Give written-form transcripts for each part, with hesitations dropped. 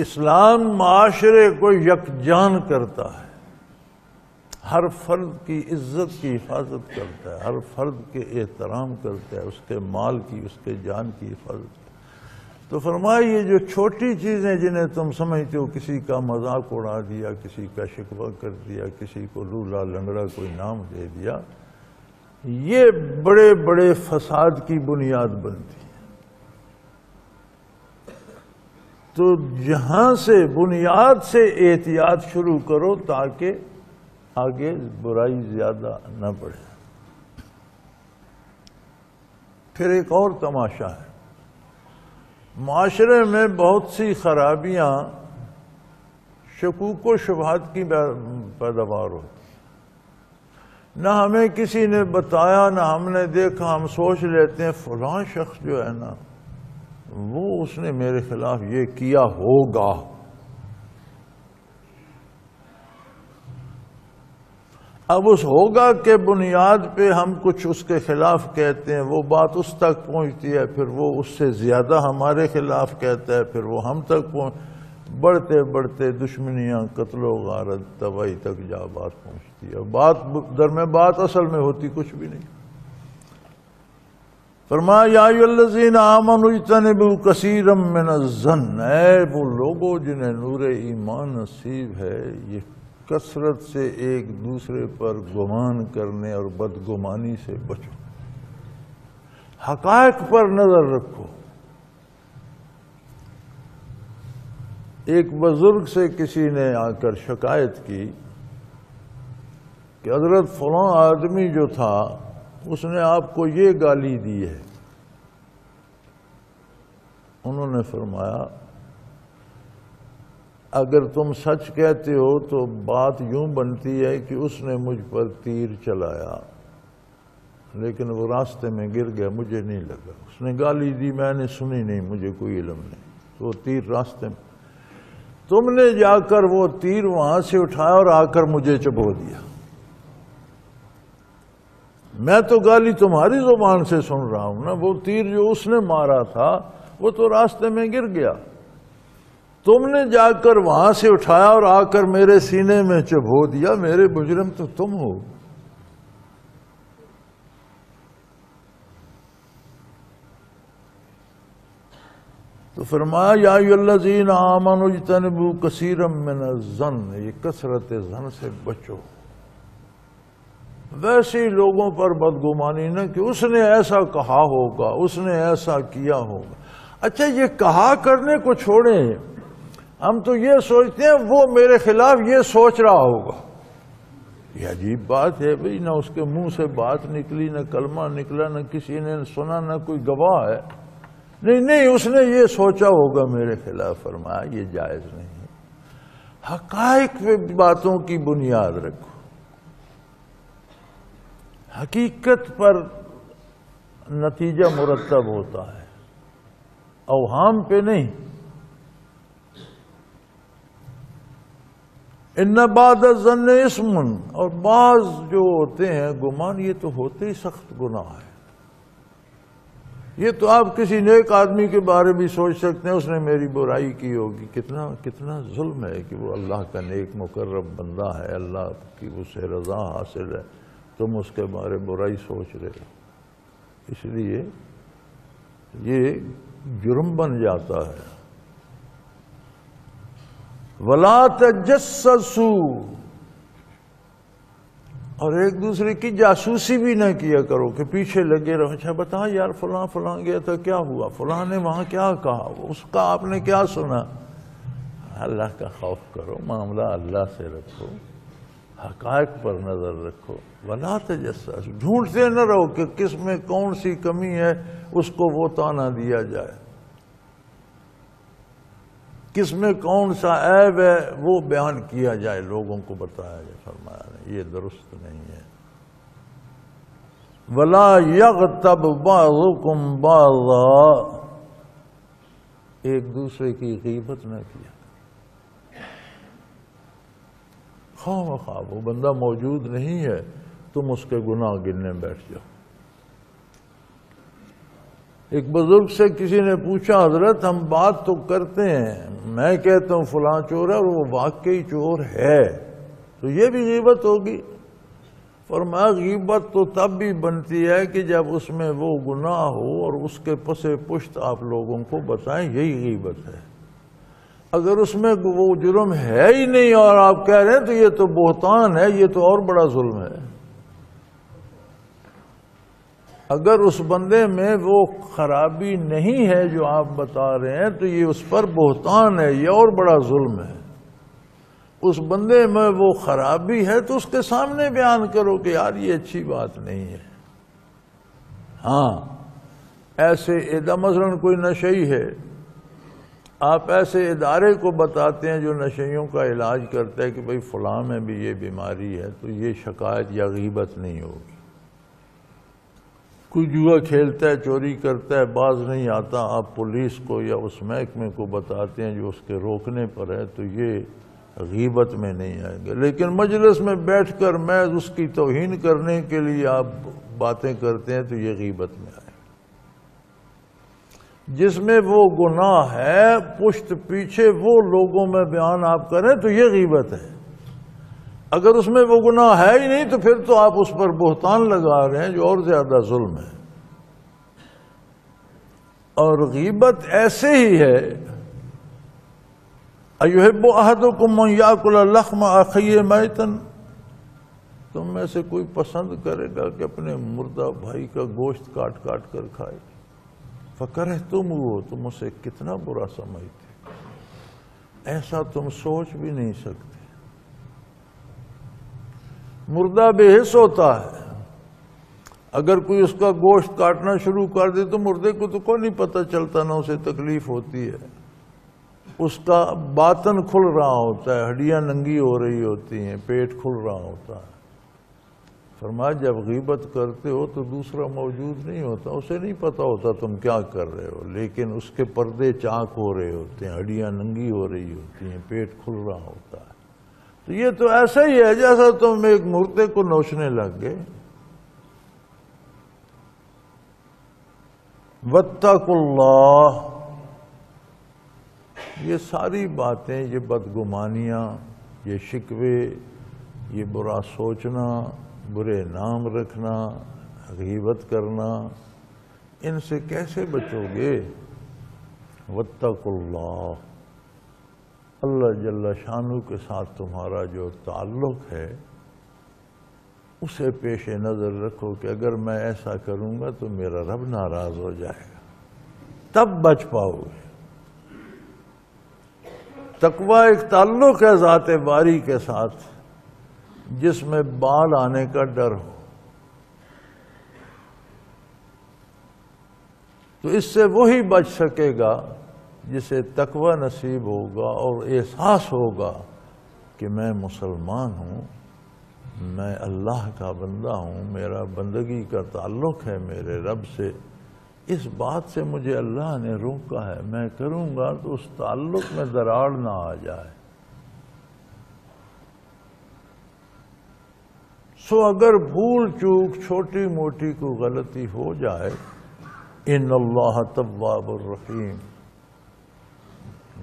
اسلام معاشرے کو یکجان کرتا ہے، ہر فرد کی عزت کی حفاظت کرتا ہے، ہر فرد کے احترام کرتا ہے، اس کے مال کی، اس کے جان کی حفاظت کرتا ہے۔ تو فرمایا یہ جو چھوٹی چیزیں جنہیں تم سمجھتے ہو، کسی کا مذاق اڑا دیا، کسی کا شکوہ کر دیا، کسی کو لولا لنگڑا کوئی نام دے دیا، یہ بڑے بڑے فساد کی بنیاد بنتی ہے۔ تو جہاں سے بنیاد سے احتیاط شروع کرو تاکہ آگے برائی زیادہ نہ بڑھے۔ پھر ایک اور تماشا ہے، معاشرے میں بہت سی خرابیاں شکوک و شبہات کی پیداوار ہوتی، نہ ہمیں کسی نے بتایا نہ ہم نے دیکھا، ہم سوچ لیتے ہیں فلاں شخص جو ہے نا وہ اس نے میرے خلاف یہ کیا ہوگا۔ اب اس ہوگا کے بنیاد پہ ہم کچھ اس کے خلاف کہتے ہیں، وہ بات اس تک پہنچتی ہے، پھر وہ اس سے زیادہ ہمارے خلاف کہتا ہے، پھر وہ ہم تک بڑھتے بڑھتے دشمنیاں، قتل و غارت، تباہی تک جا بات پہنچتی ہے۔ بات اصل میں ہوتی کچھ بھی نہیں۔ فرمایا یا ایھا الذین آمنوا اجتنبوا کثیرا من الظن، اے وہ لوگوں جنہیں نور ایمان نصیب ہے، یہ کثرت سے ایک دوسرے پر گمان کرنے اور بدگمانی سے بچو، حقائق پر نظر رکھو۔ ایک بزرگ سے کسی نے آ کر شکایت کی کہ حضرت فلاں آدمی جو تھا اس نے آپ کو یہ گالی دی ہے۔ انہوں نے فرمایا اگر تم سچ کہتے ہو تو بات یوں بنتی ہے کہ اس نے مجھ پر تیر چلایا، لیکن وہ راستے میں گر گیا، مجھے نہیں لگا۔ اس نے گالی دی، میں نے سنی نہیں، مجھے کوئی علم نہیں، تو وہ تیر راستے میں، تم نے جا کر وہ تیر وہاں سے اٹھایا اور آ کر مجھے چبو دیا۔ میں تو گالی تمہاری زبان سے سن رہا ہوں نا، وہ تیر جو اس نے مارا تھا وہ تو راستے میں گر گیا، تم نے جا کر وہاں سے اٹھایا اور آ کر میرے سینے میں چبھو دیا، میرے مجرم تو تم ہو۔ تو فرمایا یا ایھا الذین آمنوا اجتنبوا کثیرا من الظن، یہ کثرت ظن سے بچو۔ ویسے ہی لوگوں پر بدگمانی نہ کہ اس نے ایسا کہا ہوگا، اس نے ایسا کیا ہوگا۔ اچھا یہ کہا کرنے کو چھوڑیں، ہم تو یہ سوچتے ہیں وہ میرے خلاف یہ سوچ رہا ہوگا۔ یہ عجیب بات ہے بھئی، نہ اس کے منہ سے بات نکلی، نہ کلمہ نکلا، نہ کسی نے سنا، نہ کوئی گواہ ہے۔ نہیں اس نے یہ سوچا ہوگا میرے خلاف۔ فرمایا یہ جائز نہیں ہے، حقائق پہ باتوں کی بنیاد رکھو، حقیقت پر نتیجہ مرتب ہوتا ہے، اوہام پہ نہیں۔ ان بعض الظن اسم، اور بعض جو ہوتے ہیں گمان، یہ تو ہوتے ہی سخت گناہ ہے۔ یہ تو آپ کسی نیک آدمی کے بارے بھی سوچ سکتے ہیں اس نے میری برائی کی ہوگی، کتنا ظلم ہے کہ وہ اللہ کا نیک مقرب بندہ ہے، اللہ کی اسے رضا حاصل ہے، تم اس کے بارے برائی سوچ رہے ہو۔ اس لیے یہ جرم بن جاتا ہے۔ وَلَا تَجَسَّسُوا، اور ایک دوسرے کی جاسوسی بھی نہ کیا کرو کہ پیچھے لگے رہو، اچھا بتا یار فلاں گیا تھا، کیا ہوا، فلاں نے وہاں کیا کہا، اس کا آپ نے کیا سنا۔ اللہ کا خوف کرو، معاملہ اللہ سے رکھو، حقائق پر نظر رکھو۔ وَلَا تَجَسَّسُوا، ڈھونڈتے نہ رہو کہ کس میں کون سی کمی ہے، اس کو وہ تانا دیا جائے، کس میں کون سا عیب ہے وہ بیان کیا جائے، لوگوں کو بتایا جائے۔ فرمایا یہ درست نہیں ہے۔ وَلَا يَغْتَبْ بَعْضُكُمْ بَعْضًا، ایک دوسرے کی غیبت نہ کیا۔ خواہ وہ بندہ موجود نہیں ہے، تم اس کے گناہ گننے بیٹھ جاؤ۔ ایک بزرگ سے کسی نے پوچھا حضرت ہم بات تو کرتے ہیں، میں کہتا ہوں فلاں چور ہے اور وہ واقعی چور ہے، تو یہ بھی غیبت ہوگی؟ فرمایا غیبت تو تب بھی بنتی ہے کہ جب اس میں وہ گناہ ہو اور اس کے پس پشت آپ لوگوں کو بتائیں، یہی غیبت ہے۔ اگر اس میں وہ جرم ہے ہی نہیں اور آپ کہہ رہے ہیں تو یہ تو بہتان ہے، یہ تو اور بڑا ظلم ہے۔ اگر اس بندے میں وہ خرابی نہیں ہے جو آپ بتا رہے ہیں تو یہ اس پر بہتان ہے، یہ اور بڑا ظلم ہے۔ اس بندے میں وہ خرابی ہے تو اس کے سامنے بیان کرو کہ یار یہ اچھی بات نہیں ہے۔ ہاں ایسے مثلا کوئی نشئی ہے، آپ ایسے ادارے کو بتاتے ہیں جو نشیوں کا علاج کرتا ہے کہ بھئی فلاں میں بھی یہ بیماری ہے، تو یہ شکایت یا غیبت نہیں ہوگی۔ کوئی جوا کھیلتا ہے، چوری کرتا ہے، باز نہیں آتا، آپ پولیس کو یا اس محکمے کو بتاتے ہیں جو اس کے روکنے پر ہے، تو یہ غیبت میں نہیں آئیں گے۔ لیکن مجلس میں بیٹھ کر میں اس کی توہین کرنے کے لیے آپ باتیں کرتے ہیں تو یہ غیبت میں آئے۔ جس میں وہ گناہ ہے پشت پیچھے وہ لوگوں میں بیان آپ کریں تو یہ غیبت ہے۔ اگر اس میں وہ گناہ ہے ہی نہیں تو پھر تو آپ اس پر بہتان لگا رہے ہیں جو اور زیادہ ظلم ہے۔ اور غیبت ایسے ہی ہے، اَيُحِبُّ أَحَدُكُمْ أَن يَأْكُلَ لَحْمَ أَخِيهِ مَيْتًا، تم میں سے کوئی پسند کرے گا کہ اپنے مردہ بھائی کا گوشت کاٹ کاٹ کر کھائے؟ فَكَرِهْتُمُوهُ، تم اسے کتنا برا سمجھتے، ایسا تم سوچ بھی نہیں سکتے۔ مردہ بے حس ہوتا ہے، اگر کوئی اس کا گوشت کاٹنا شروع کر دے تو مردے کو تو کوئی نہیں پتہ چلتا، نہ اسے تکلیف ہوتی ہے، اس کا باطن کھل رہا ہوتا ہے، ہڈیاں ننگی ہو رہی ہوتی ہیں، پیٹ کھل رہا ہوتا ہے۔ فرمایا جب غیبت کرتے ہو تو دوسرا موجود نہیں ہوتا، اسے نہیں پتا ہوتا تم کیا کر رہے ہو، لیکن اس کے پردے چاک ہو رہے ہوتے ہیں، ہڈیاں ننگی ہو رہی ہوتی ہیں، پیٹ کھل رہا ہوتا ہے۔ تو یہ تو ایسا ہی ہے جیسا تم ایک مردے کو نوچنے لگ گئے۔ وَاتَّقُوا اللَّهَ، یہ ساری باتیں، یہ بدگمانیاں، یہ شکوے، یہ برا سوچنا، برے نام رکھنا، غیبت کرنا، ان سے کیسے بچو گے؟ وَاتَّقُوا اللَّهَ، اللہ جل شانہ کے ساتھ تمہارا جو تعلق ہے اسے پیش نظر رکھو کہ اگر میں ایسا کروں گا تو میرا رب ناراض ہو جائے گا، تب بچ پاؤ گے۔ تقوی ایک تعلق ہے ذات باری کے ساتھ جس میں بال آنے کا ڈر ہو، تو اس سے وہی بچ سکے گا جسے تقوی نصیب ہوگا اور احساس ہوگا کہ میں مسلمان ہوں، میں اللہ کا بندہ ہوں، میرا بندگی کا تعلق ہے میرے رب سے، اس بات سے مجھے اللہ نے روکا ہے، میں کروں گا تو اس تعلق میں دراڑ نہ آ جائے۔ سو اگر بھول چوک چھوٹی موٹی کوئی غلطی ہو جائے، ان اللہ تواب الرحیم،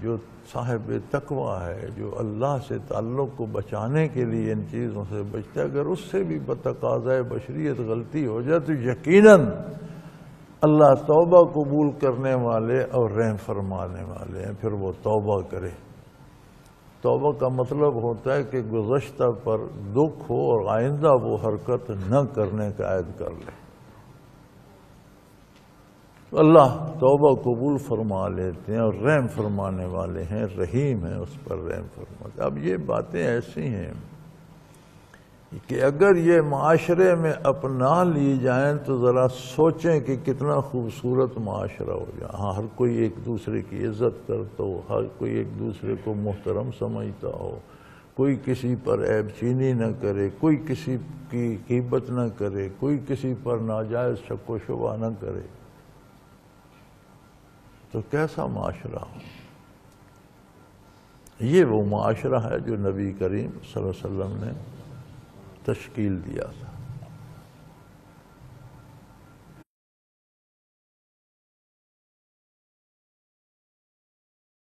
جو صاحب تقوی ہے، جو اللہ سے تعلق کو بچانے کے لیے ان چیزوں سے بچتا ہے، اگر اس سے بھی بتقاضۂ بشریت غلطی ہو جائے تو یقیناً اللہ توبہ قبول کرنے والے اور رحم فرمانے والے ہیں، پھر وہ توبہ کرے۔ توبہ کا مطلب ہوتا ہے کہ گزشتہ پر دکھ ہو اور آئندہ وہ حرکت نہ کرنے کا عہد کر لے۔ اللہ توبہ قبول فرما لیتے ہیں اور رحم فرمانے والے ہیں، رحیم ہیں، اس پر رحم فرماتے ہیں۔ اب یہ باتیں ایسی ہیں کہ اگر یہ معاشرے میں اپنا لی جائیں تو ذرا سوچیں کہ کتنا خوبصورت معاشرہ ہو جائے۔ ہاں، ہر کوئی ایک دوسرے کی عزت کرتا ہو، ہر کوئی ایک دوسرے کو محترم سمجھتا ہو، کوئی کسی پر عیب چینی نہ کرے، کوئی کسی کی غیبت نہ کرے، کوئی کسی پر ناجائز شک و شبہ نہ کرے، تو کیسا معاشرہ ہو؟ یہ وہ معاشرہ ہے جو نبی کریم صلی اللہ علیہ وسلم نے تشکیل دیا تھا۔